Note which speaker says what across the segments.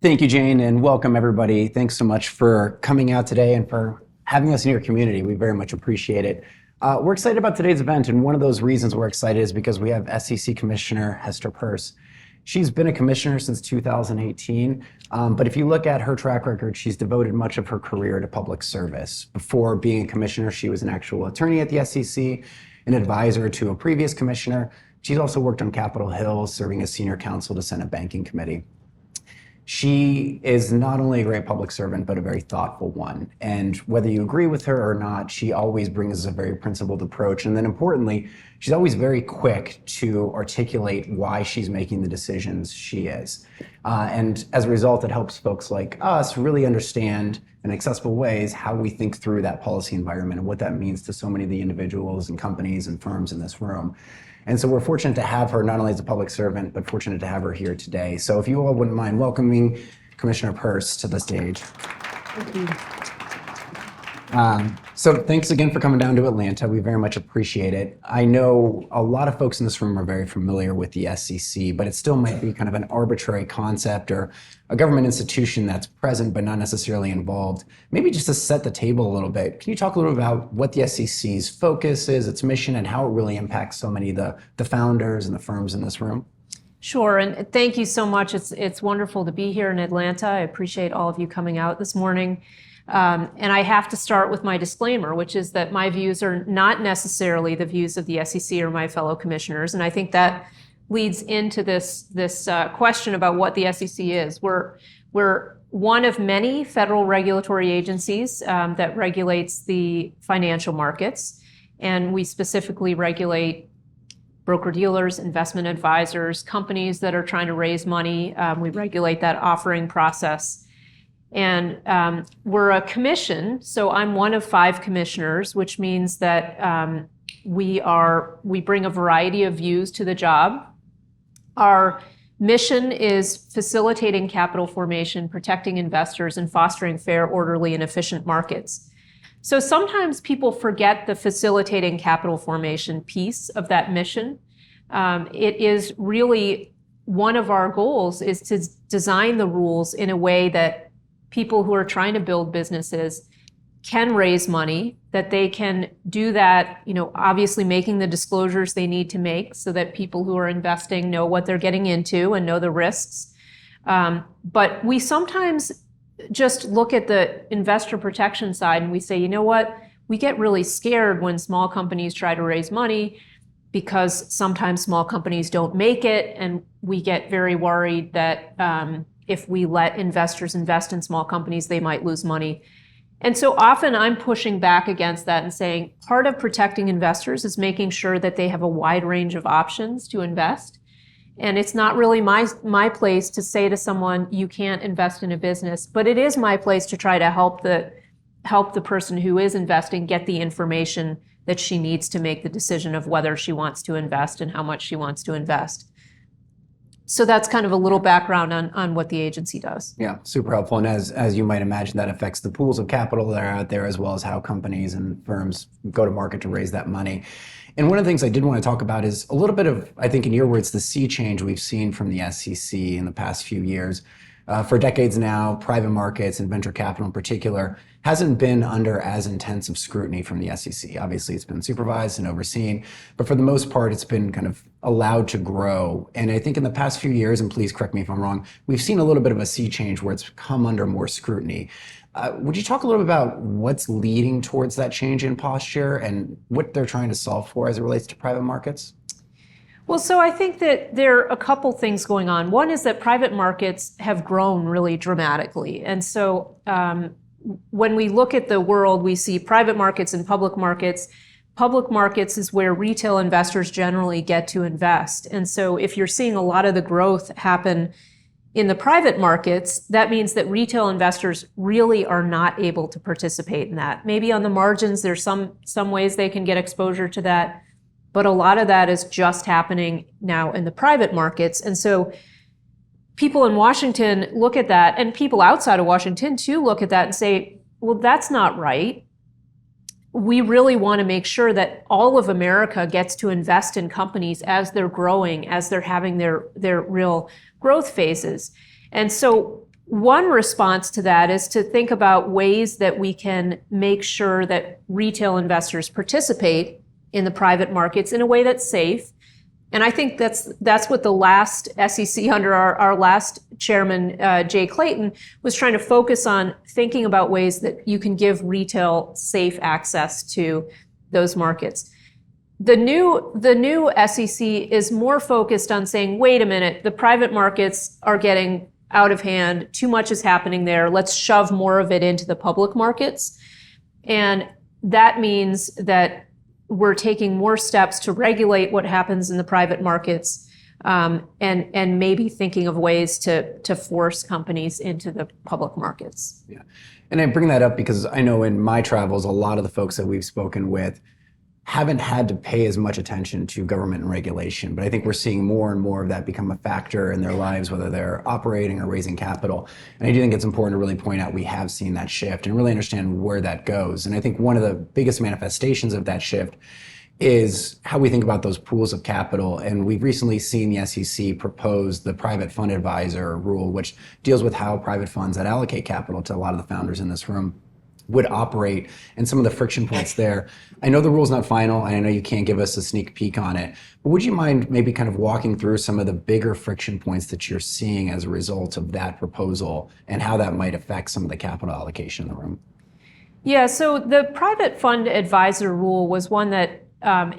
Speaker 1: Thank you, Jane, and welcome everybody. Thanks so much for coming out today and for having us in your community. We very much appreciate it. We're excited about today's event, and one of those reasons we're excited is because we have SEC Commissioner Hester Peirce. She's been a commissioner since 2018, but if you look at her track record, she's devoted much of her career to public service. Before being a commissioner, she was an actual attorney at the SEC, an advisor to a previous commissioner. She's also worked on Capitol Hill, serving as senior counsel to Senate Banking Committee. She is not only a great public servant, but a very thoughtful one. And whether you agree with her or not, she always brings a very principled approach. And then importantly, she's always very quick to articulate why she's making the decisions she is. And as a result, it helps folks like us really understand in accessible ways how we think through that policy environment and what that means to so many of the individuals and companies and firms in this room. And so we're fortunate to have her not only as a public servant, but fortunate to have her here today. So if you all wouldn't mind welcoming Commissioner Peirce to the stage.
Speaker 2: Thank you.
Speaker 1: So thanks again for coming down to Atlanta. We very much appreciate it. I know a lot of folks in this room are very familiar with the SEC, but it still might be kind of an arbitrary concept or a government institution that's present but not necessarily involved. Maybe just to set the table a little bit, can you talk a little about what the SEC's focus is, its mission, and how it really impacts so many of the founders and the firms in this room?
Speaker 2: Sure, and thank you so much. It's wonderful to be here in Atlanta. I appreciate all of you coming out this morning. And I have to start with my disclaimer, which is that my views are not necessarily the views of the SEC or my fellow commissioners. And I think that leads into this question about what the SEC is. We're one of many federal regulatory agencies that regulates the financial markets. And we specifically regulate broker-dealers, investment advisors, companies that are trying to raise money. We regulate that offering process. And we're a commission, so I'm one of 5 commissioners, which means that we bring a variety of views to the job. Our mission is facilitating capital formation, protecting investors, and fostering fair, orderly, and efficient markets. So sometimes people forget the facilitating capital formation piece of that mission. It is really one of our goals is to design the rules in a way that people who are trying to build businesses can raise money, that they can do that, obviously making the disclosures they need to make so that people who are investing know what they're getting into and know the risks. But we sometimes just look at the investor protection side and we say, you know what, we get really scared when small companies try to raise money because sometimes small companies don't make it, and we get very worried that if we let investors invest in small companies, they might lose money. And so often I'm pushing back against that and saying part of protecting investors is making sure that they have a wide range of options to invest. And it's not really my place to say to someone, you can't invest in a business, but it is my place to try to help the person who is investing get the information that she needs to make the decision of whether she wants to invest and how much she wants to invest. So that's kind of a little background on what the agency does.
Speaker 1: Yeah, super helpful. And as you might imagine, that affects the pools of capital that are out there, as well as how companies and firms go to market to raise that money. And one of the things I did want to talk about is a little bit of, I think in your words, the sea change we've seen from the SEC in the past few years. For decades now, private markets and venture capital in particular hasn't been under as intensive scrutiny from the SEC. Obviously, it's been supervised and overseen, but for the most part, it's been kind of allowed to grow. And I think in the past few years, and please correct me if I'm wrong, we've seen a little bit of a sea change where it's come under more scrutiny. Would you talk a little bit about what's leading towards that change in posture and what they're trying to solve for as it relates to private markets?
Speaker 2: Well, so I think that there are a couple things going on. One is that private markets have grown really dramatically. And so when we look at the world, we see private markets and public markets. Public markets is where retail investors generally get to invest. And so if you're seeing a lot of the growth happen in the private markets, that means that retail investors really are not able to participate in that. Maybe on the margins, there's some ways they can get exposure to that. But a lot of that is just happening now in the private markets. And so people in Washington look at that, and people outside of Washington too look at that and say, well, that's not right. We really want to make sure that all of America gets to invest in companies as they're growing, as they're having their real growth phases. And so One response to that is to think about ways that we can make sure that retail investors participate in the private markets in a way that's safe. And I think that's what the last SEC under our last chairman, Jay Clayton, was trying to focus on, thinking about ways that you can give retail safe access to those markets. The new SEC is more focused on saying, wait a minute, the private markets are getting out of hand, too much is happening there, let's shove more of it into the public markets. And that means that we're taking more steps to regulate what happens in the private markets, and maybe thinking of ways to force companies into the public markets.
Speaker 1: Yeah, and I bring that up because I know in my travels, a lot of the folks that we've spoken with haven't had to pay as much attention to government and regulation, but I think we're seeing more and more of that become a factor in their lives, whether they're operating or raising capital. And I do think it's important to really point out we have seen that shift and really understand where that goes. And I think one of the biggest manifestations of that shift is how we think about those pools of capital. And we've recently seen the SEC propose the private fund advisor rule, which deals with how private funds that allocate capital to a lot of the founders in this room would operate and some of the friction points there. I know the rule's not final, and I know you can't give us a sneak peek on it, but would you mind maybe kind of walking through some of the bigger friction points that you're seeing as a result of that proposal and how that might affect some of the capital allocation in the room?
Speaker 2: Yeah, so the private fund advisor rule was one that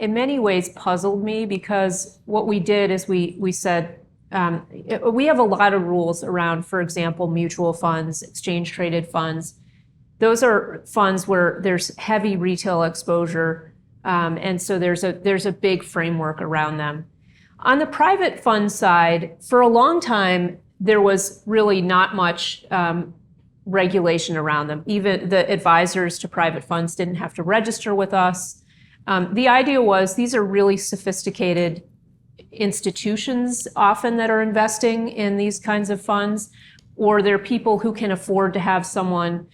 Speaker 2: in many ways puzzled me, because what we did is we said, we have a lot of rules around, for example, mutual funds, exchange traded funds. Those are funds where there's heavy retail exposure, and so there's a big framework around them. On the private fund side, for a long time, there was really not much regulation around them. Even the advisors to private funds didn't have to register with us. The idea was these are really sophisticated institutions often that are investing in these kinds of funds, or they're people who can afford to have someone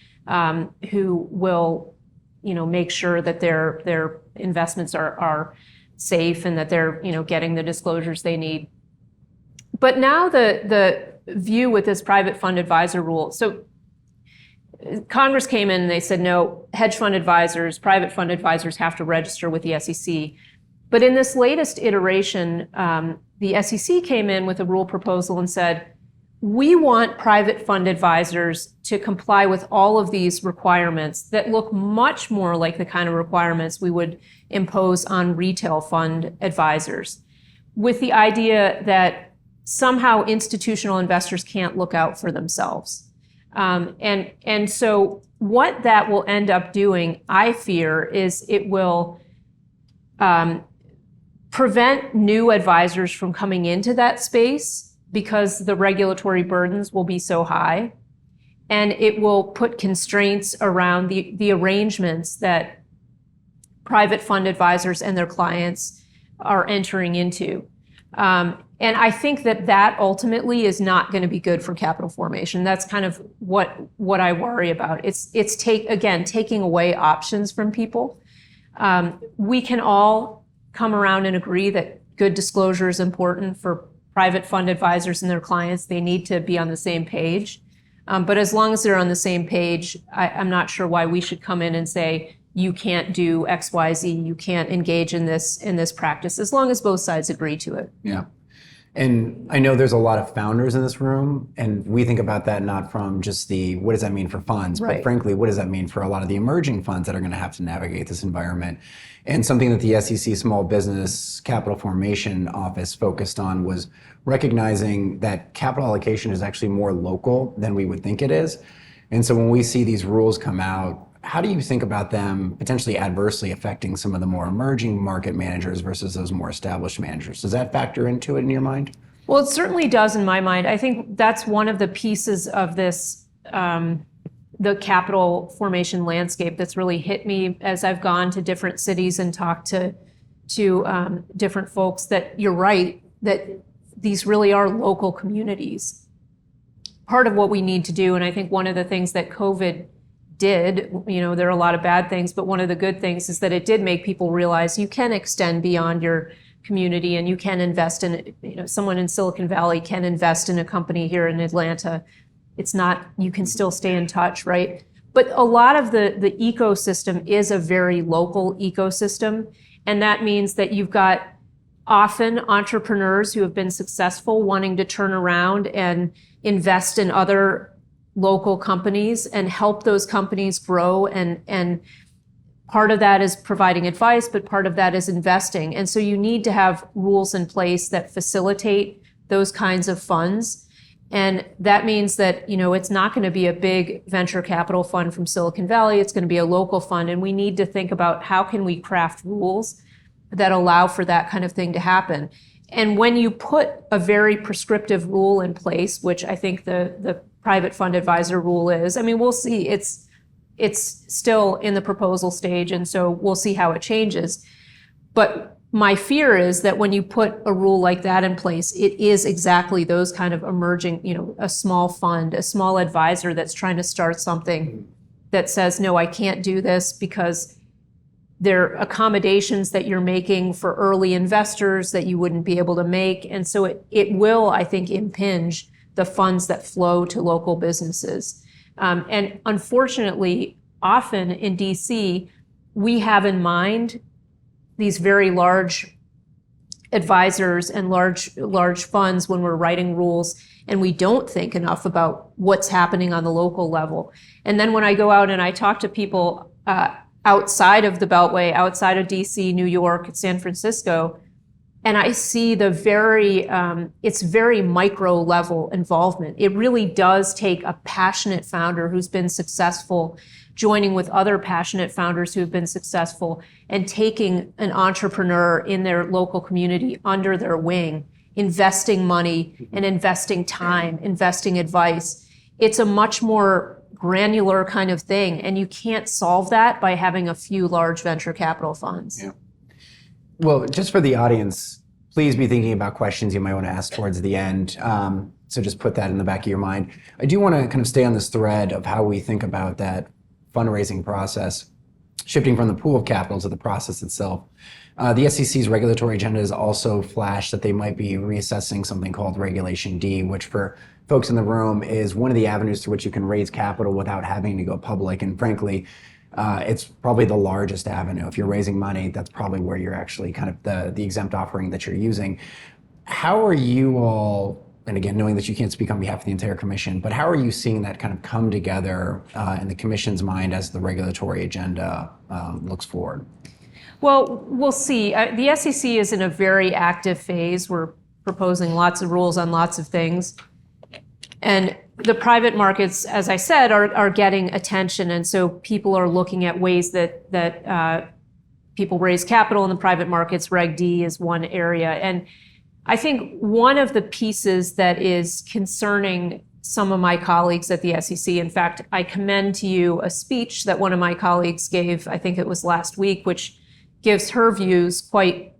Speaker 2: who will, make sure that their investments are safe and that they're, getting the disclosures they need. But now the view with this private fund advisor rule, so Congress came in and they said, no, hedge fund advisors, private fund advisors have to register with the SEC. But in this latest iteration, the SEC came in with a rule proposal and said, we want private fund advisors to comply with all of these requirements that look much more like the kind of requirements we would impose on retail fund advisors, with the idea that somehow institutional investors can't look out for themselves. And so what that will end up doing, I fear, is it will prevent new advisors from coming into that space, because the regulatory burdens will be so high, and it will put constraints around the arrangements that private fund advisors and their clients are entering into. And I think that ultimately is not going to be good for capital formation. That's kind of what I worry about. It's taking away options from people. We can all come around and agree that good disclosure is important for private fund advisors and their clients. They need to be on the same page. But as long as they're on the same page, I'm not sure why we should come in and say, you can't do X, Y, Z, you can't engage in this practice, as long as both sides agree to it.
Speaker 1: Yeah. And I know there's a lot of founders in this room, and we think about that not from just what does that mean for funds,
Speaker 2: right,
Speaker 1: but frankly, what does that mean for a lot of the emerging funds that are going to have to navigate this environment? And something that the SEC Small Business Capital Formation Office focused on was recognizing that capital allocation is actually more local than we would think it is. And so when we see these rules come out, how do you think about them potentially adversely affecting some of the more emerging market managers versus those more established managers? Does that factor into it in your mind?
Speaker 2: Well, it certainly does in my mind. I think that's one of the pieces of this, the capital formation landscape that's really hit me as I've gone to different cities and talked to different folks, that you're right, that these really are local communities. Part of what we need to do, and I think one of the things that COVID did, there are a lot of bad things, but one of the good things is that it did make people realize you can extend beyond your community and you can invest in, someone in Silicon Valley can invest in a company here in Atlanta It's not, you can still stay in touch, right? But a lot of the ecosystem is a very local ecosystem. And that means that you've got often entrepreneurs who have been successful wanting to turn around and invest in other local companies and help those companies grow. And part of that is providing advice, but part of that is investing. And so you need to have rules in place that facilitate those kinds of funds. And that means that, it's not going to be a big venture capital fund from Silicon Valley. It's going to be a local fund. And we need to think about how can we craft rules that allow for that kind of thing to happen. And when you put a very prescriptive rule in place, which I think the private fund advisor rule is, we'll see. It's still in the proposal stage, and so we'll see how it changes. But my fear is that when you put a rule like that in place, it is exactly those kind of emerging, a small fund, a small advisor that's trying to start something that says, no, I can't do this because there are accommodations that you're making for early investors that you wouldn't be able to make. And so it will, I think, impinge the funds that flow to local businesses. And unfortunately, often in DC, we have in mind these very large advisors and large funds when we're writing rules, and we don't think enough about what's happening on the local level. And then when I go out and I talk to people outside of the Beltway, outside of DC, New York, San Francisco, and I see it's very micro level involvement. It really does take a passionate founder who's been successful, joining with other passionate founders who have been successful, and taking an entrepreneur in their local community under their wing, investing money and investing time, investing advice. It's a much more granular kind of thing, and you can't solve that by having a few large venture capital funds.
Speaker 1: Yeah. Well, just for the audience, please be thinking about questions you might want to ask towards the end. So just put that in the back of your mind. I do want to kind of stay on this thread of how we think about that fundraising process, shifting from the pool of capital to the process itself. The SEC's regulatory agenda has also flashed that they might be reassessing something called Regulation D, which for folks in the room is one of the avenues through which you can raise capital without having to go public. And frankly, it's probably the largest avenue. If you're raising money, that's probably where you're actually kind of the exempt offering that you're using. How are you all, and again, knowing that you can't speak on behalf of the entire commission, but how are you seeing that kind of come together in the commission's mind as the regulatory agenda looks forward?
Speaker 2: Well, we'll see. The SEC is in a very active phase. We're proposing lots of rules on lots of things. And the private markets, as I said, are getting attention. And so people are looking at ways that people raise capital in the private markets. Reg D is one area. And I think one of the pieces that is concerning some of my colleagues at the SEC, in fact, I commend to you a speech that one of my colleagues gave, I think it was last week, which gives her views quite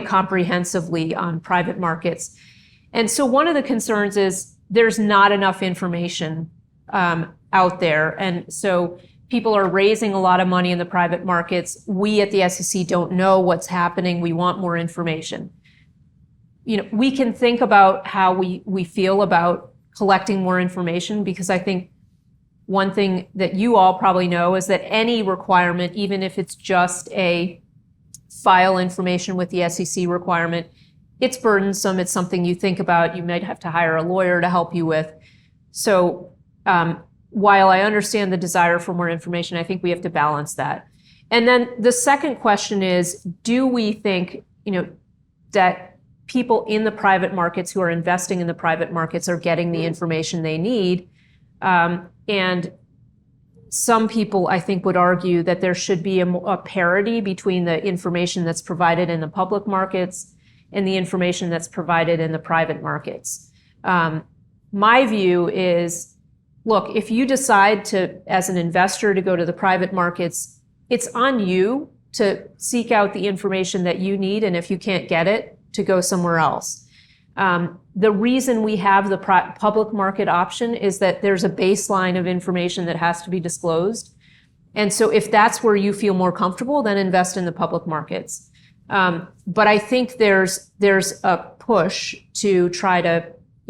Speaker 2: comprehensively on private markets. And so one of the concerns is there's not enough information out there. And so people are raising a lot of money in the private markets. We at the SEC don't know what's happening. We want more information. We can think about how we feel about collecting more information, because I think one thing that you all probably know is that any requirement, even if it's just a file information with the SEC requirement, it's burdensome. It's something you think about. You might have to hire a lawyer to help you with. So while I understand the desire for more information, I think we have to balance that. And then the second question is, do we think, that people in the private markets who are investing in the private markets are getting the information they need? And some people, I think, would argue that there should be a parity between the information that's provided in the public markets and the information that's provided in the private markets. My view is, look, if you decide to, as an investor, to go to the private markets, it's on you to seek out the information that you need, and if you can't get it, to go somewhere else. The reason we have the public market option is that there's a baseline of information that has to be disclosed. And so if that's where you feel more comfortable, then invest in the public markets. But I think there's a push to try to,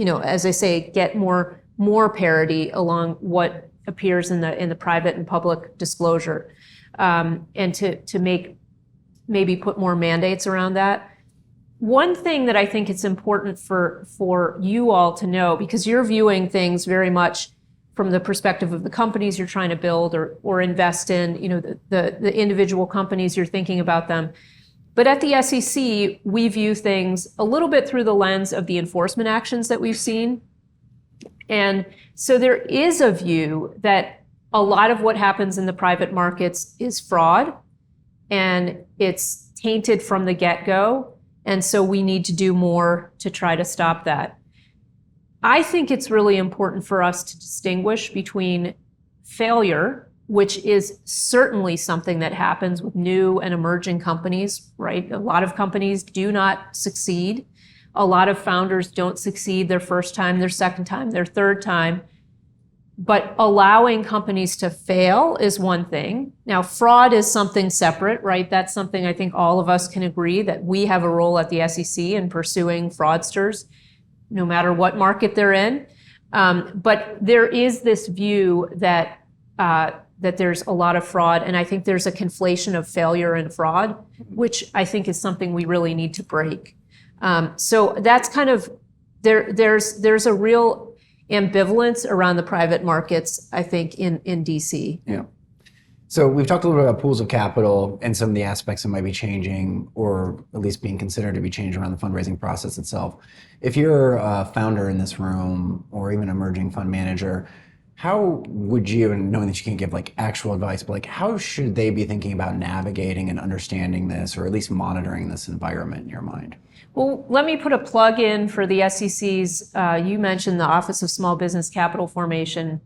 Speaker 2: as I say, get more parity along what appears in the private and public disclosure, and to maybe put more mandates around that. One thing that I think it's important for you all to know, because you're viewing things very much from the perspective of the companies you're trying to build or invest in, the individual companies, you're thinking about them. But at the SEC, we view things a little bit through the lens of the enforcement actions that we've seen. And so there is a view that a lot of what happens in the private markets is fraud, and it's tainted from the get-go. And so we need to do more to try to stop that. I think it's really important for us to distinguish between failure, which is certainly something that happens with new and emerging companies, right? A lot of companies do not succeed. A lot of founders don't succeed their first time, their second time, their third time. But allowing companies to fail is one thing. Now, fraud is something separate, right? That's something I think all of us can agree that we have a role at the SEC in pursuing fraudsters, no matter what market they're in. But there is this view that there's a lot of fraud, and I think there's a conflation of failure and fraud, which I think is something we really need to break. So that's kind of, there's a real ambivalence around the private markets, I think, in DC.
Speaker 1: Yeah. So we've talked a little bit about pools of capital and some of the aspects that might be changing, or at least being considered to be changed around the fundraising process itself. If you're a founder in this room, or even an emerging fund manager, how would you, and knowing that you can't give like actual advice, but like how should they be thinking about navigating and understanding this, or at least monitoring this environment in your mind?
Speaker 2: Well, let me put a plug in for the SEC's, you mentioned the Office of Small Business Capital Formation,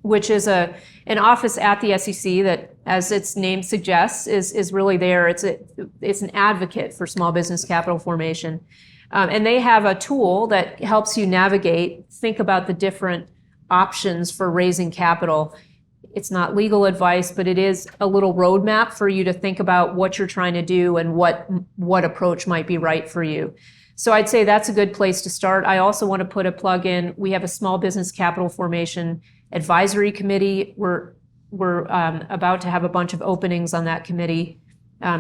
Speaker 2: which is an office at the SEC that, as its name suggests, is really there. It's an advocate for small business capital formation. And they have a tool that helps you navigate, think about the different options for raising capital. It's not legal advice, but it is a little roadmap for you to think about what you're trying to do and what approach might be right for you. So I'd say that's a good place to start. I also want to put a plug in. We have a small business capital formation advisory committee. We're about to have a bunch of openings on that committee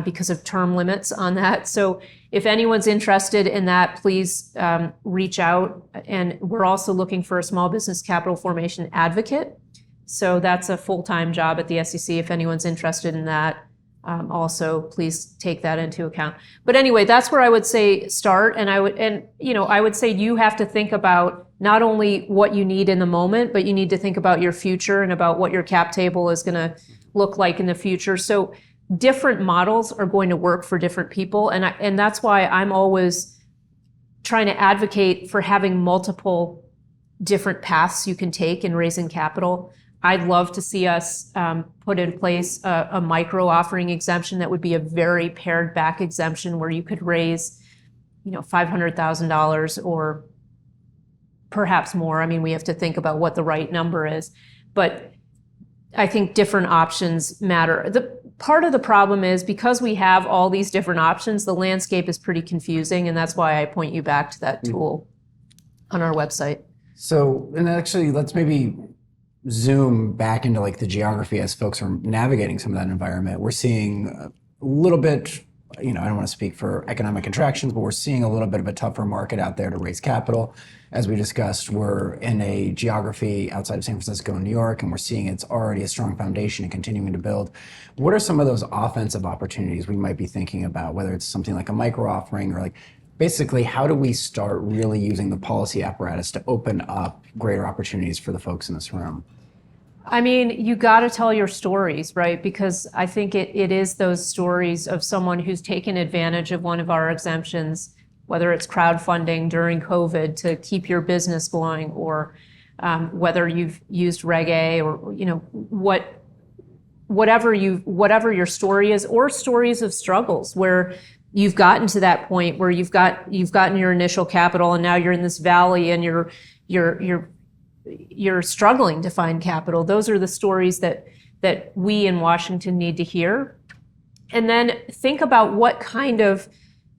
Speaker 2: because of term limits on that. So if anyone's interested in that, please reach out. And we're also looking for a small business capital formation advocate. So that's a full-time job at the SEC. If anyone's interested in that, also please take that into account. But anyway, that's where I would say start. And I would say you have to think about not only what you need in the moment, but you need to think about your future and about what your cap table is going to look like in the future. So different models are going to work for different people, and that's why I'm always trying to advocate for having multiple different paths you can take in raising capital. I'd love to see us put in place a micro offering exemption that would be a very pared back exemption where you could raise, $500,000 or perhaps more. I mean, we have to think about what the right number is, but I think different options matter. Part of the problem is because we have all these different options, the landscape is pretty confusing, and that's why I point you back to that tool on our website.
Speaker 1: So, and actually, let's maybe zoom back into like the geography as folks are navigating some of that environment. We're seeing a little bit, I don't want to speak for economic contractions, but we're seeing a little bit of a tougher market out there to raise capital. As we discussed, we're in a geography outside of San Francisco and New York, and we're seeing it's already a strong foundation and continuing to build. What are some of those offensive opportunities we might be thinking about, whether it's something like a micro offering or like basically how do we start really using the policy apparatus to open up greater opportunities for the folks in this room?
Speaker 2: I mean, you got to tell your stories, right? Because I think it is those stories of someone who's taken advantage of one of our exemptions, whether it's crowdfunding during COVID to keep your business going, or whether you've used Reg A, or whatever your story is, or stories of struggles where you've gotten to that point where you've gotten your initial capital and now you're in this valley and you're struggling to find capital. Those are the stories that we in Washington need to hear. And then think about what kind of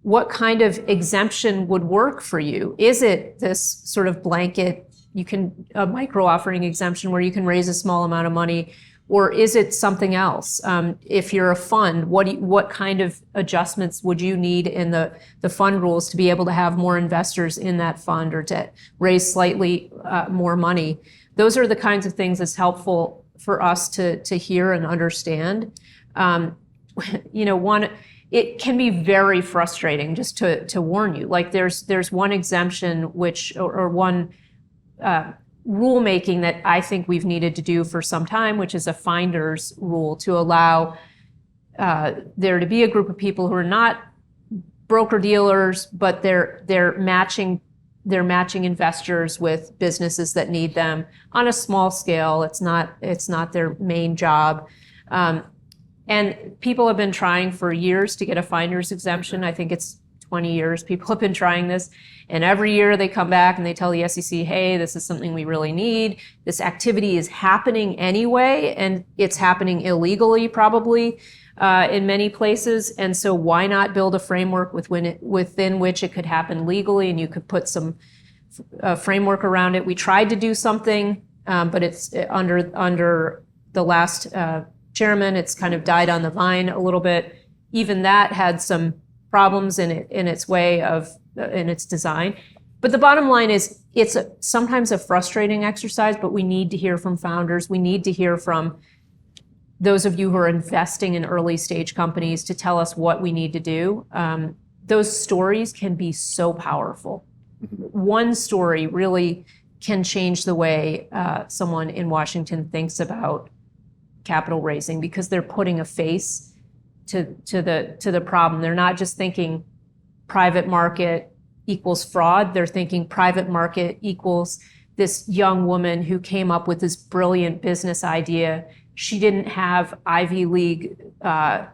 Speaker 2: what kind of exemption would work for you? Is it this sort of blanket, a micro offering exemption where you can raise a small amount of money, or is it something else? If you're a fund, what kind of adjustments would you need in the fund rules to be able to have more investors in that fund or to raise slightly more money? Those are the kinds of things that's helpful for us to hear and understand. It can be very frustrating, just to warn you. Like there's one exemption or one rulemaking that I think we've needed to do for some time, which is a finder's rule to allow there to be a group of people who are not broker dealers, but they're matching investors with businesses that need them on a small scale. It's not their main job. And people have been trying for years to get a finder's exemption. I think it's 20 years people have been trying this. And every year they come back and they tell the SEC, hey, this is something we really need. This activity is happening anyway, and it's happening illegally probably in many places. And so why not build a framework within which it could happen legally and you could put some framework around it? We tried to do something, but it's under the last chairman, it's kind of died on the vine a little bit. Even that had some problems in its way in its design. But the bottom line is it's sometimes a frustrating exercise, but we need to hear from founders. We need to hear from those of you who are investing in early stage companies to tell us what we need to do. Those stories can be so powerful. One story really can change the way someone in Washington thinks about capital raising, because they're putting a face to the problem. They're not just thinking private market equals fraud. They're thinking private market equals this young woman who came up with this brilliant business idea. She didn't have Ivy League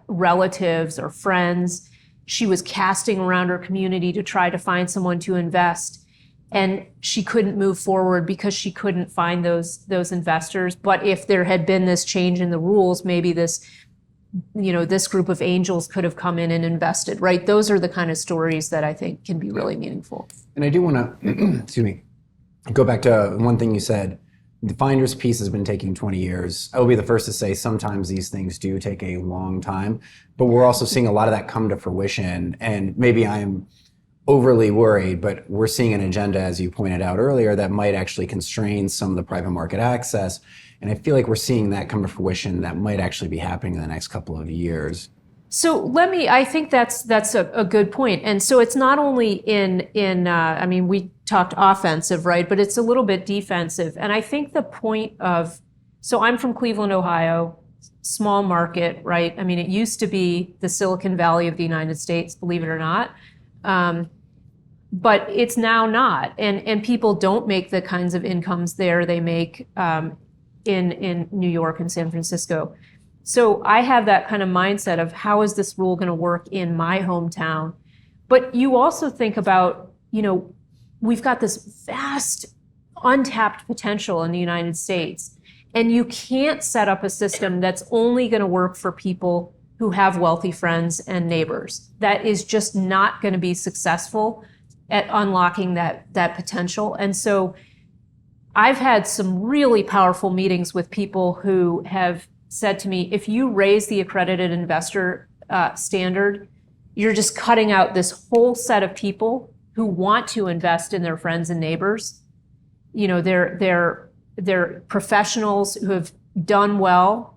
Speaker 2: relatives or friends. She was casting around her community to try to find someone to invest. And she couldn't move forward because she couldn't find those investors. But if there had been this change in the rules, maybe this group of angels could have come in and invested, right? Those are the kind of stories that I think can be really meaningful.
Speaker 1: And I do want to, go back to one thing you said. The finder's piece has been taking 20 years. I will be the first to say sometimes these things do take a long time, but we're also seeing a lot of that come to fruition. And maybe I'm overly worried, but we're seeing an agenda, as you pointed out earlier, that might actually constrain some of the private market access. And I feel like we're seeing that come to fruition that might actually be happening in the next couple of years.
Speaker 2: So I think that's a good point. And so it's not only we talked offensive, right? But it's a little bit defensive. And I think the point so I'm from Cleveland, Ohio, small market, right? I mean, it used to be the Silicon Valley of the United States, believe it or not. But it's now not. And people don't make the kinds of incomes there they make in New York and San Francisco. So I have that kind of mindset of how is this rule going to work in my hometown? But you also think about, we've got this vast untapped potential in the United States. And you can't set up a system that's only going to work for people who have wealthy friends and neighbors. That is just not going to be successful at unlocking that potential. And so I've had some really powerful meetings with people who have said to me, if you raise the accredited investor standard, you're just cutting out this whole set of people who want to invest in their friends and neighbors. They're professionals who have done well,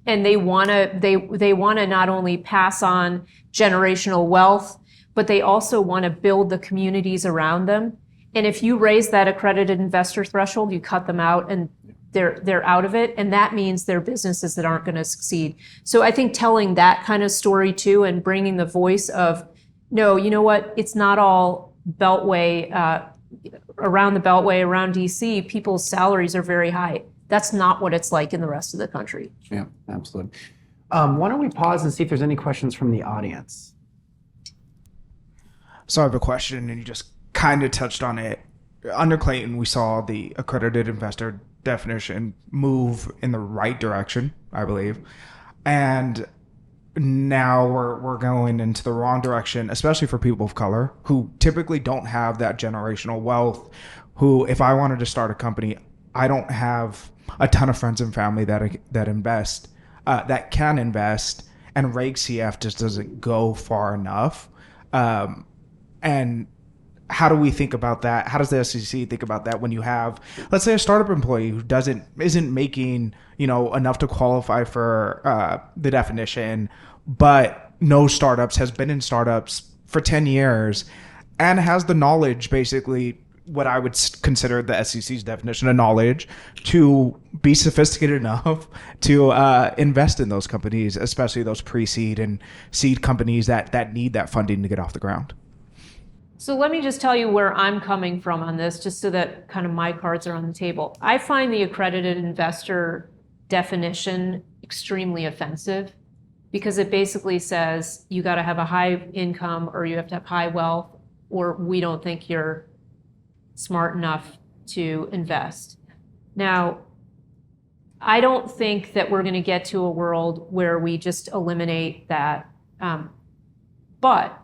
Speaker 2: and they want to not only pass on generational wealth, but they also want to build the communities around them. And if you raise that accredited investor threshold, you cut them out and they're out of it. And that means they're businesses that aren't going to succeed. So I think telling that kind of story too, and bringing the voice of, no, you know what? It's not all Beltway, around the Beltway, around DC, people's salaries are very high. That's not what it's like in the rest of the country.
Speaker 1: Yeah, absolutely. Why don't we pause and see if there's any questions from the audience?
Speaker 3: So I have a question, and you just kind of touched on it. Under Clayton, we saw the accredited investor definition move in the right direction, I believe. And now we're going into the wrong direction, especially for people of color who typically don't have that generational wealth, who, if I wanted to start a company, I don't have a ton of friends and family that invest, that can invest, and Reg CF just doesn't go far enough. And how do we think about that? How does the SEC think about that when you have, let's say, a startup employee who isn't making, enough to qualify for the definition, but knows startups, has been in startups for 10 years, and has the knowledge, basically what I would consider the SEC's definition of knowledge, to be sophisticated enough to invest in those companies, especially those pre-seed and seed companies that need that funding to get off the ground.
Speaker 2: So let me just tell you where I'm coming from on this, just so that kind of my cards are on the table. I find the accredited investor definition extremely offensive because it basically says you got to have a high income or you have to have high wealth, or we don't think you're smart enough to invest. Now, I don't think that we're going to get to a world where we just eliminate that. But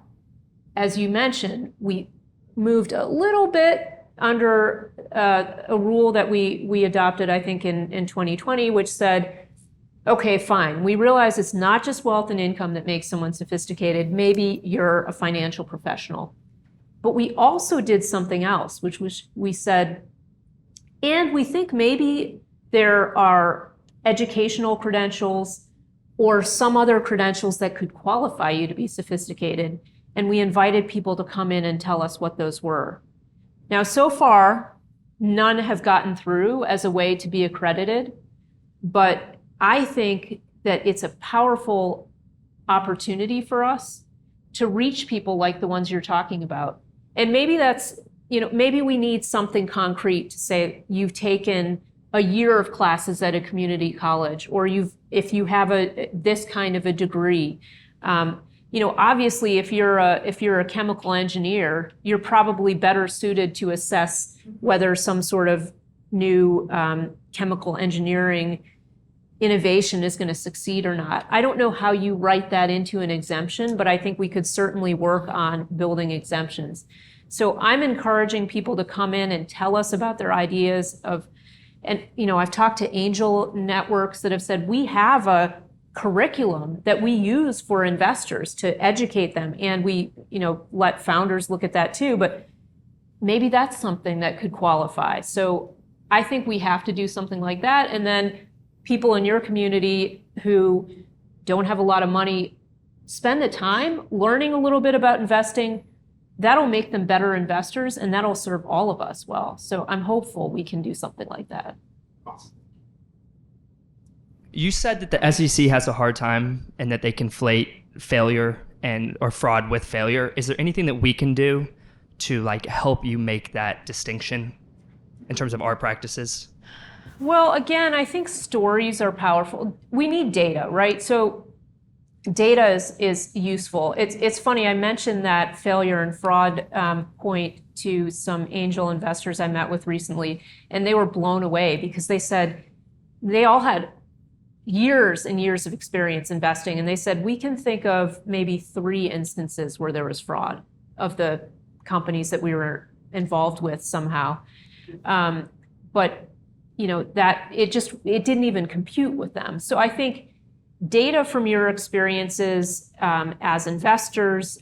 Speaker 2: as you mentioned, we moved a little bit under a rule that we adopted, I think, in 2020, which said, okay, fine. We realize it's not just wealth and income that makes someone sophisticated. Maybe you're a financial professional. But we also did something else, which was we said, and we think maybe there are educational credentials or some other credentials that could qualify you to be sophisticated. And we invited people to come in and tell us what those were. Now, so far, none have gotten through as a way to be accredited, but I think that it's a powerful opportunity for us to reach people like the ones you're talking about. And maybe that's, maybe we need something concrete to say you've taken a year of classes at a community college, or if you have this kind of a degree. Obviously, if you're a chemical engineer, you're probably better suited to assess whether some sort of new chemical engineering innovation is going to succeed or not. I don't know how you write that into an exemption, but I think we could certainly work on building exemptions. So I'm encouraging people to come in and tell us about their ideas I've talked to angel networks that have said, we have a curriculum that we use for investors to educate them. And we, let founders look at that too, but maybe that's something that could qualify. So I think we have to do something like that. And then people in your community who don't have a lot of money, spend the time learning a little bit about investing. That'll make them better investors, and that'll serve all of us well. So I'm hopeful we can do something like that.
Speaker 4: You said that the SEC has a hard time and that they conflate failure or fraud with failure. Is there anything that we can do to help you make that distinction in terms of our practices?
Speaker 2: Well, again, I think stories are powerful. We need data, right? So data is useful. It's funny, I mentioned that failure and fraud point to some angel investors I met with recently, and they were blown away because they said they all had years and years of experience investing, and they said we can think of maybe 3 instances where there was fraud of the companies that we were involved with somehow. But that it didn't even compute with them. So I think data from your experiences as investors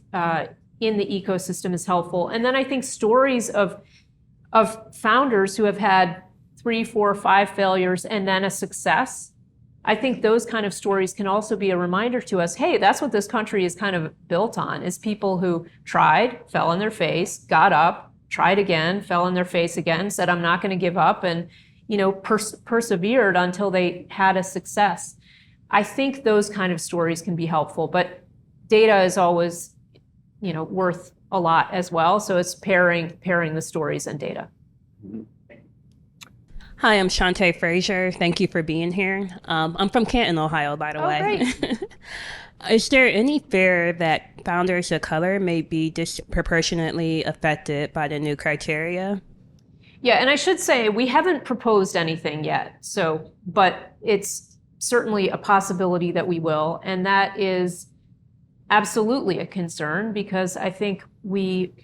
Speaker 2: in the ecosystem is helpful. And then I think stories of founders who have had 3, 4, 5 failures and then a success, I think those kind of stories can also be a reminder to us, hey, that's what this country is kind of built on, is people who tried, fell on their face, got up, tried again, fell on their face again, said, I'm not going to give up, and persevered until they had a success. I think those kind of stories can be helpful, but data is always, worth a lot as well. So it's pairing the stories and data.
Speaker 5: Hi, I'm Shantae Frazier. Thank you for being here. I'm from Canton, Ohio, by the way.
Speaker 2: Great.
Speaker 5: Is there any fear that founders of color may be disproportionately affected by the new criteria?
Speaker 2: Yeah, and I should say we haven't proposed anything yet. But it's certainly a possibility that we will, and that is absolutely a concern because I think we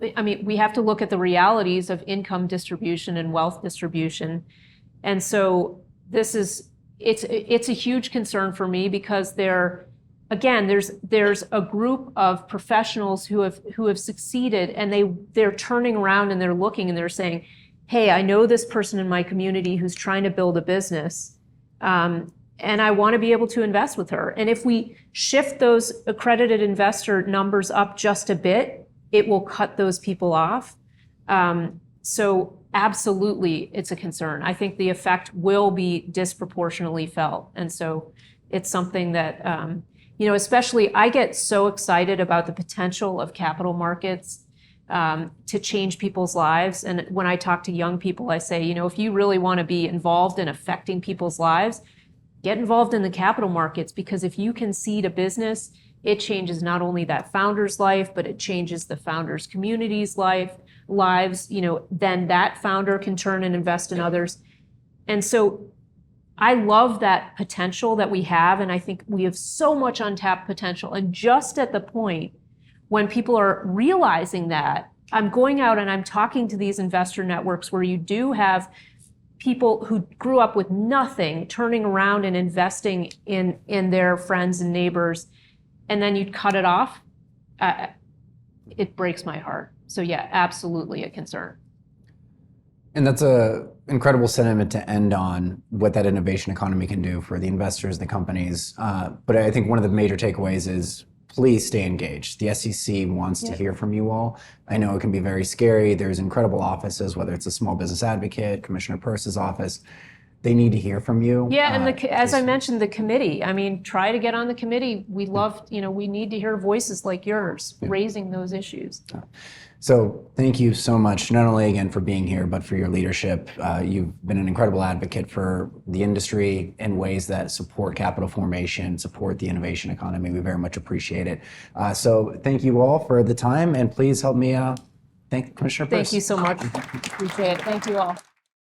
Speaker 2: have to look at the realities of income distribution and wealth distribution. And so it's a huge concern for me because there's a group of professionals who have succeeded, and they're turning around and they're looking and they're saying, hey, I know this person in my community who's trying to build a business, and I want to be able to invest with her. And if we shift those accredited investor numbers up just a bit, it will cut those people off. So absolutely, it's a concern. I think the effect will be disproportionately felt. And so it's something that, especially I get so excited about the potential of capital markets to change people's lives. And when I talk to young people, I say, if you really want to be involved in affecting people's lives, get involved in the capital markets, because if you can seed a business, it changes not only that founder's life, but it changes the founder's community's lives. Then that founder can turn and invest in others. And so I love that potential that we have, and I think we have so much untapped potential. And just at the point when people are realizing that, I'm going out and I'm talking to these investor networks where you do have people who grew up with nothing turning around and investing in their friends and neighbors, and then you'd cut it off. It breaks my heart. So yeah, absolutely a concern.
Speaker 1: And that's a incredible sentiment to end on, what that innovation economy can do for the investors, the companies. But I think one of the major takeaways is please stay engaged. The SEC wants to hear from you all. I know it can be very scary. There's incredible offices, whether it's a small business advocate, Commissioner Peirce's office. They need to hear from you.
Speaker 2: Yeah, and as I mentioned, the committee. Try to get on the committee. We need to hear voices like yours raising those issues.
Speaker 1: So thank you so much, not only again for being here, but for your leadership. You've been an incredible advocate for the industry in ways that support capital formation, support the innovation economy. We very much appreciate it. So thank you all for the time, and please help me thank Commissioner Peirce.
Speaker 2: Thank you so much. Appreciate it. Thank you all.